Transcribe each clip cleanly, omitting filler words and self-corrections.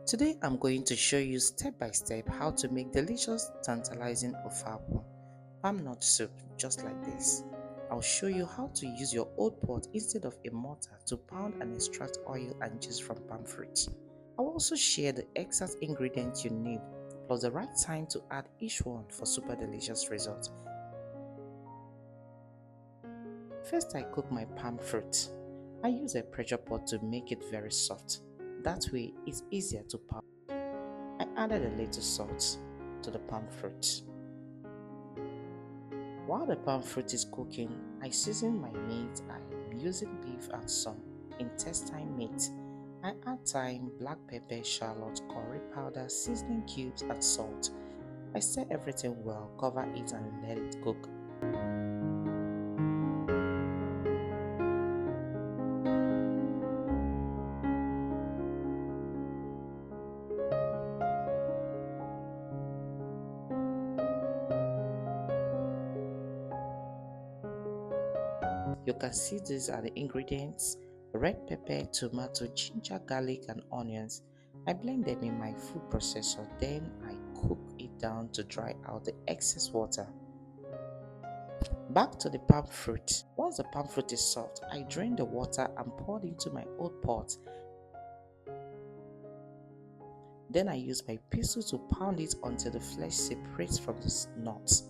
Today I'm going to show you step by step how to make delicious tantalizing Ofe Akwu palm nut soup just like this. I'll show you how to use your old pot instead of a mortar to pound and extract oil and juice from palm fruit. I'll also share the exact ingredients you need plus the right time to add each one for super delicious results. First I cook my palm fruit. I use a pressure pot to make it very soft. That way it's easier to pound. I added a little salt to the palm fruit. While the palm fruit is cooking, I season my meat. I'm using beef and some intestine meat. I add thyme, black pepper, shallot, curry powder, seasoning cubes and salt. I stir everything well, cover it and let it cook. You can see these are the ingredients: red pepper, tomato, ginger, garlic and onions. I blend them in my food processor, then I cook it down to dry out the excess water. Back to the palm fruit. Once the palm fruit is soft, I drain the water and pour it into my old pot. Then I use my pestle to pound it until the flesh separates from the nuts.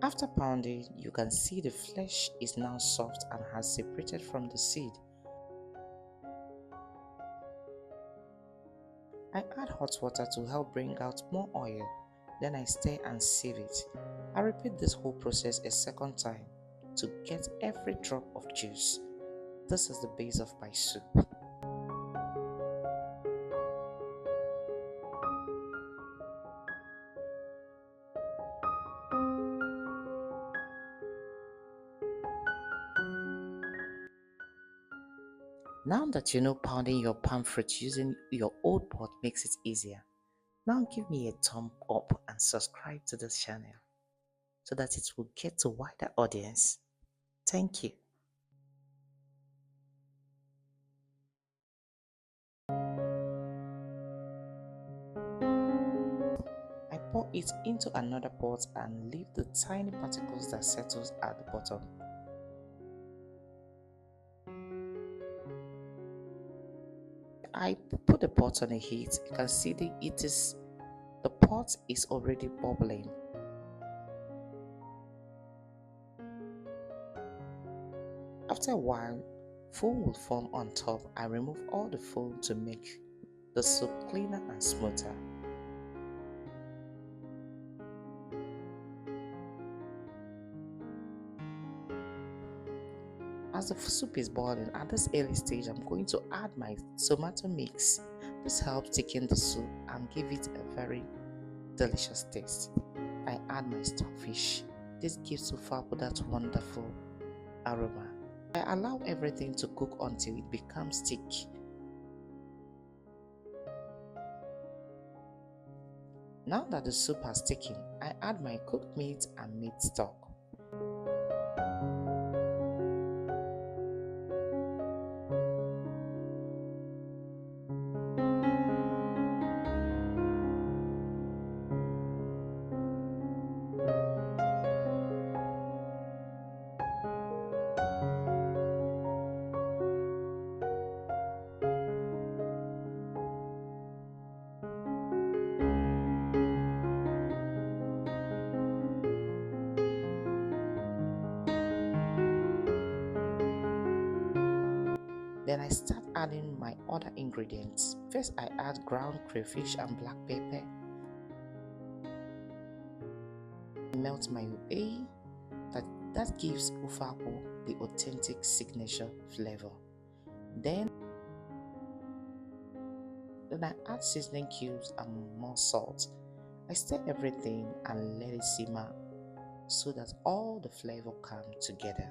After pounding, you can see the flesh is now soft and has separated from the seed. I add hot water to help bring out more oil. Then I stir and sieve it. I repeat this whole process a second time to get every drop of juice. This is the base of my soup. Now that you know pounding your palm fruit using your old pot makes it easier, now give me a thumb up and subscribe to this channel so that it will get to wider audience. Thank you. I pour it into another pot and leave the tiny particles that settles at the bottom. I put the pot on a heat. You can see the pot is already bubbling. After a while, foam will form on top. I remove all the foam to make the soup cleaner and smoother. As the soup is boiling, at this early stage, I'm going to add my tomato mix. This helps thicken the soup and give it a very delicious taste. I add my stockfish. This gives Ofe Akwu that wonderful aroma. I allow everything to cook until it becomes thick. Now that the soup has thickened, I add my cooked meat and meat stock. Then I start adding my other ingredients. First I add ground crayfish and black pepper. I melt my Okpei. That gives Ofe Akwu the authentic signature flavor. Then Then I add seasoning cubes and more salt. I stir everything and let it simmer so that all the flavor come together.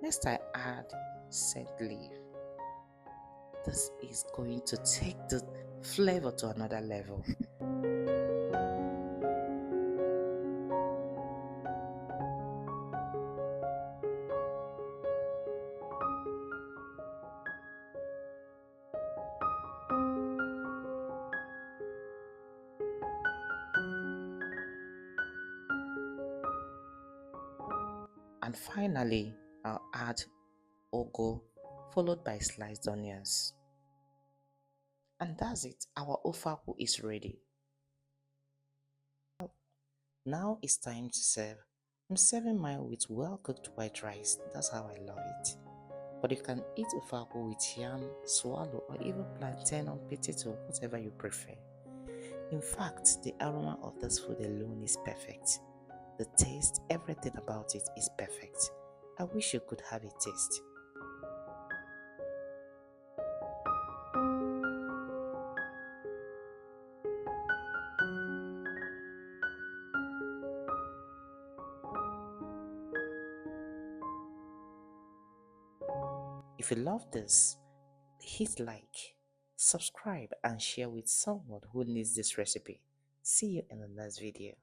Next, I add scent leaf. This is going to take the flavor to another level. And finally, I'll add ogo followed by sliced onions. And that's it, our Ofe Akwu is ready. Now it's time to serve. I'm serving mine with well-cooked white rice. That's how I love it. But you can eat Ofe Akwu with yam, swallow, or even plantain or potato, whatever you prefer. In fact, the aroma of this food alone is perfect. The taste, everything about it is perfect. I wish you could have a taste. If you love this, hit like, subscribe and share with someone who needs this recipe. See you in the next video.